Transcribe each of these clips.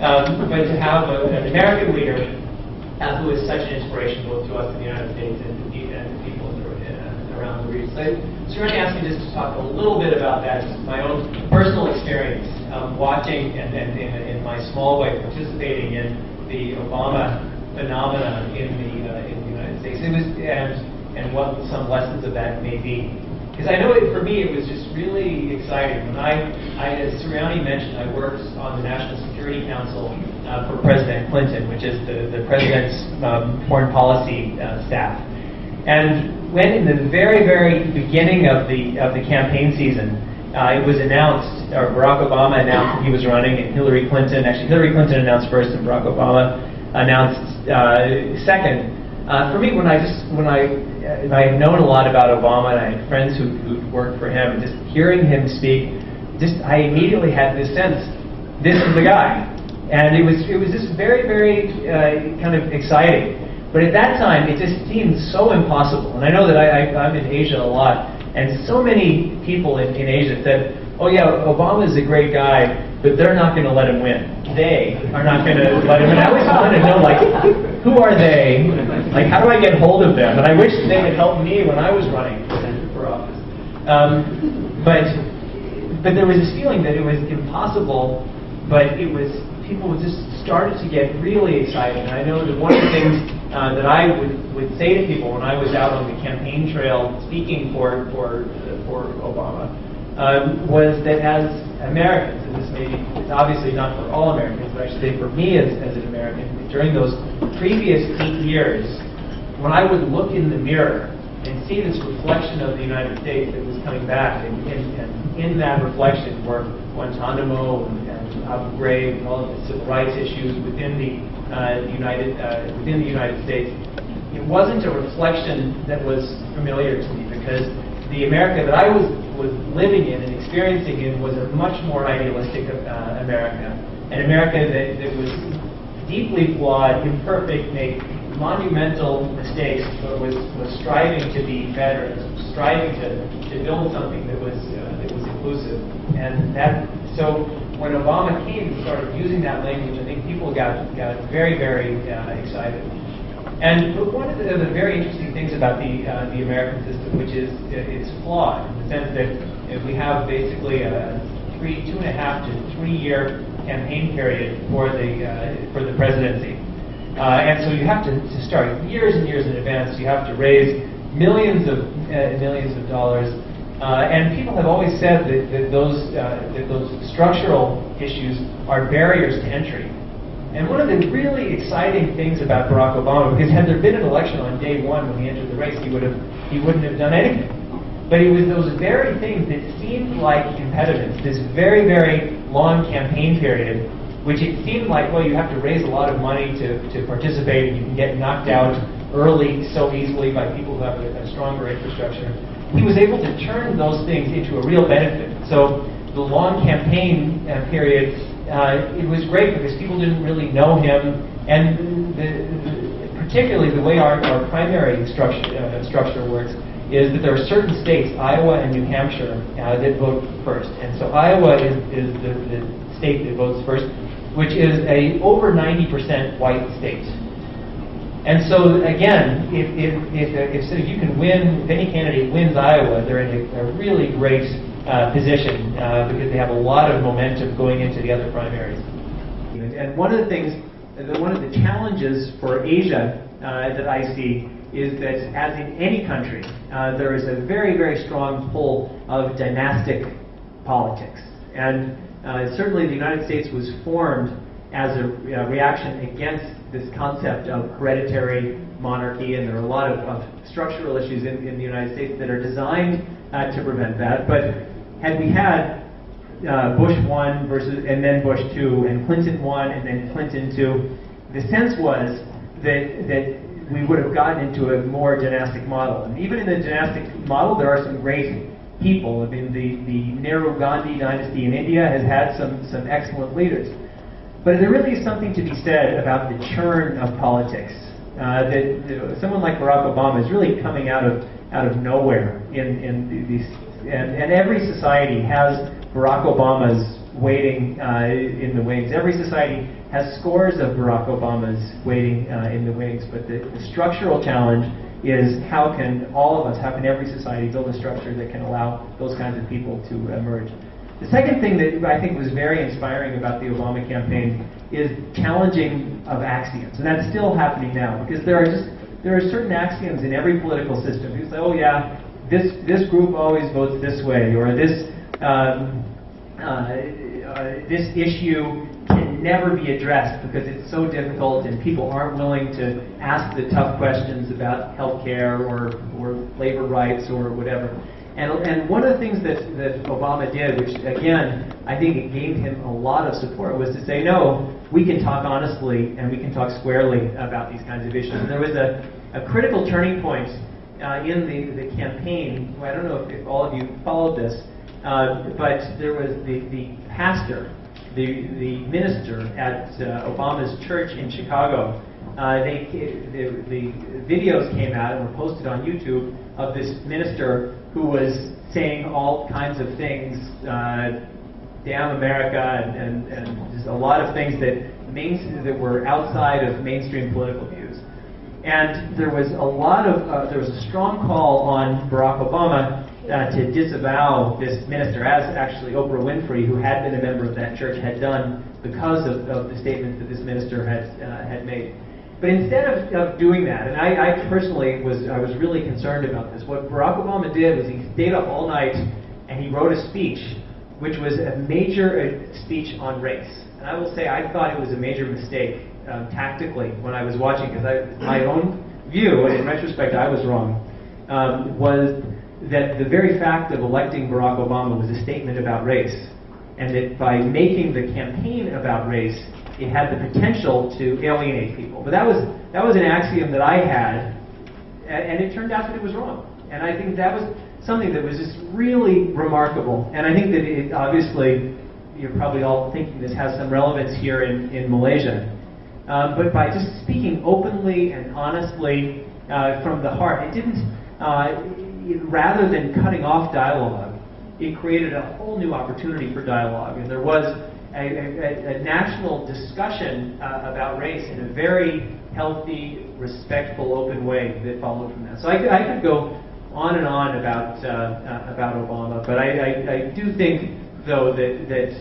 but to have an American leader who is such an inspiration both to us in the United States and to people around the region. So Indrani asked me just to talk a little bit about that, just my own personal experience watching and in my small way participating in the Obama phenomenon in the United States. It was and what some lessons of that may be. Because I know for me it was just really exciting. When as Suriani mentioned, I worked on the National Security Council for President Clinton, which is the president's foreign policy staff. And when in the very, very beginning of the campaign season, it was announced, or Barack Obama announced that he was running, and Hillary Clinton announced first, and Barack Obama announced second. For me, when I had known a lot about Obama, and I had friends who worked for him, and just hearing him speak, I immediately had this sense, this is the guy. And it was just very, very kind of exciting. But at that time, it just seemed so impossible. And I know that I'm in Asia a lot, and so many people in Asia said, oh yeah, Obama's a great guy, but they're not going to let him win. They are not going to let him win. I always wanted to know, like, who are they? Like, how do I get hold of them? And I wish they had helped me when I was running for office. But there was this feeling that it was impossible, but people just started to get really excited. And I know that one of the things that I would say to people when I was out on the campaign trail speaking for Obama was that as Americans, and it's obviously not for all Americans, but I should say for me as an American, during those previous 8 years, when I would look in the mirror and see this reflection of the United States that was coming back, and in that reflection were Guantanamo and Abu Ghraib and all of the civil rights issues within the United States, it wasn't a reflection that was familiar to me, because the America that I was living in and experiencing in was a much more idealistic America, an America that was deeply flawed, imperfect, made monumental mistakes, but was striving to be better, striving to build something that was inclusive. And so when Obama came and started using that language, I think people got very, very excited. And one of the very interesting things about the American system, which is it's flawed in the sense that we have basically a 2.5 to 3 year campaign period for the presidency, and so you have to start years and years in advance. You have to raise millions of dollars, and people have always said that those structural issues are barriers to entry. And one of the really exciting things about Barack Obama, because had there been an election on day one when he entered the race, he wouldn't have done anything. But it was those very things that seemed like impediments, this very, very long campaign period, which it seemed like, well, you have to raise a lot of money to participate, and you can get knocked out early so easily by people who have a stronger infrastructure. He was able to turn those things into a real benefit. So the long campaign period, it was great because people didn't really know him, and particularly the way our primary structure works is that there are certain states, Iowa and New Hampshire, that vote first. And so Iowa is the state that votes first, which is over 90% white state. And so again, if you can win, if any candidate wins Iowa, they're in a really great position because they have a lot of momentum going into the other primaries. And one of the challenges for Asia that I see is that, as in any country, there is a very, very strong pull of dynastic politics. And certainly the United States was formed as a reaction against this concept of hereditary monarchy, and there are a lot of structural issues in the United States that are designed to prevent that. But had we had Bush 1 and then Bush 2, and Clinton 1 and then Clinton 2, the sense was that we would have gotten into a more dynastic model. And even in the dynastic model, there are some great people. I mean, the Nehru-Gandhi dynasty in India has had some excellent leaders. But there really is something to be said about the churn of politics. That someone like Barack Obama is really coming out of nowhere in these, and every society has Barack Obama's waiting in the wings. Every society has scores of Barack Obamas waiting in the wings, but the structural challenge is how can all of us, how can every society build a structure that can allow those kinds of people to emerge. The second thing that I think was very inspiring about the Obama campaign is challenging of axioms, and that's still happening now, because there are certain axioms in every political system. You say, oh yeah, this group always votes this way, or this issue can never be addressed because it's so difficult and people aren't willing to ask the tough questions about healthcare or labor rights or whatever. And one of the things that Obama did, which again, I think it gained him a lot of support, was to say, no, we can talk honestly and we can talk squarely about these kinds of issues. And there was a critical turning point in the campaign. I don't know if all of you followed this, but there was the pastor, the minister at Obama's church in Chicago. The videos came out and were posted on YouTube of this minister who was saying all kinds of things, damn America, and just a lot of things that were outside of mainstream political views. And there was a strong call on Barack Obama to disavow this minister, as actually Oprah Winfrey, who had been a member of that church, had done because of the statements that this minister had made. But instead of doing that, and I personally was really concerned about this, what Barack Obama did was he stayed up all night and he wrote a speech, which was a major speech on race. And I will say I thought it was a major mistake tactically when I was watching, because my own view, and in retrospect I was wrong, was that the very fact of electing Barack Obama was a statement about race, and that by making the campaign about race, it had the potential to alienate people. But that was an axiom that I had, and it turned out that it was wrong. And I think that was something that was just really remarkable. And I think that it, obviously, you're probably all thinking this has some relevance here in Malaysia. But by just speaking openly and honestly from the heart, it didn't, rather than cutting off dialogue, it created a whole new opportunity for dialogue. And there was a national discussion about race in a very healthy, respectful, open way that followed from that. So I could go on and on about Obama, but I do think, though, that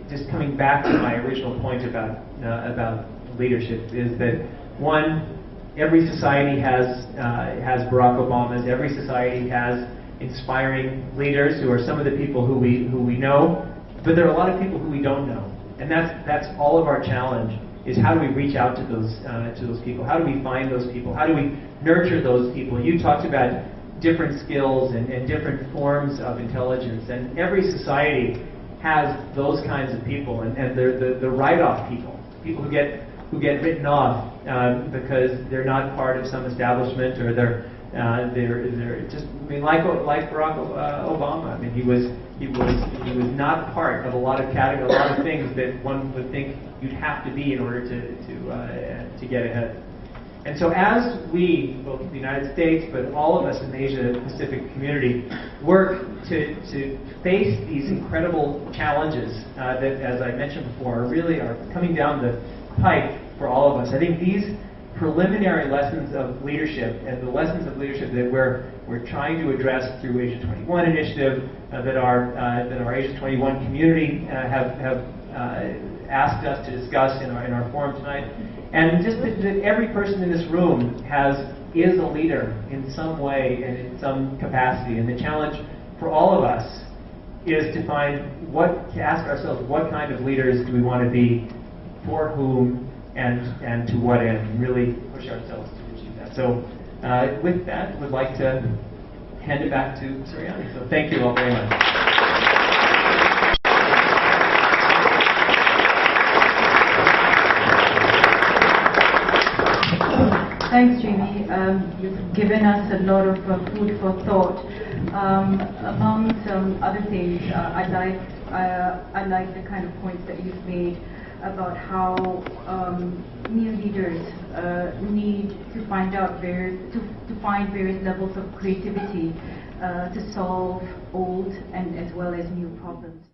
just coming back to my original point about leadership is that, one, every society has Barack Obamas. Every society has inspiring leaders who are some of the people who we know. But there are a lot of people who we don't know, and that's all of our challenge, is how do we reach out to those people? How do we find those people? How do we nurture those people? You talked about different skills and different forms of intelligence, and every society has those kinds of people, and they're the write-off people who get written off because they're not part of some establishment, or they're just, I mean, like Barack Obama. I mean, he was not part of a lot of things that one would think you'd have to be in order to get ahead. And so, as we, both the United States, but all of us in the Asia Pacific community, work to face these incredible challenges that, as I mentioned before, really are coming down the pike for all of us, I think these preliminary lessons of leadership, and the lessons of leadership that we're trying to address through Asia 21 initiative, that our Asia 21 community have asked us to discuss in our forum tonight, and just that every person in this room is a leader in some way and in some capacity. And the challenge for all of us is to ask ourselves, what kind of leaders do we want to be, for whom, and to what end, and really push ourselves to achieve that. So with that, would like to hand it back to Suryani. So thank you all very much. Thanks, Jamie. You've given us a lot of food for thought. Among some other things, I like the kind of points that you've made about how new leaders need to find various levels of creativity to solve old and as well as new problems.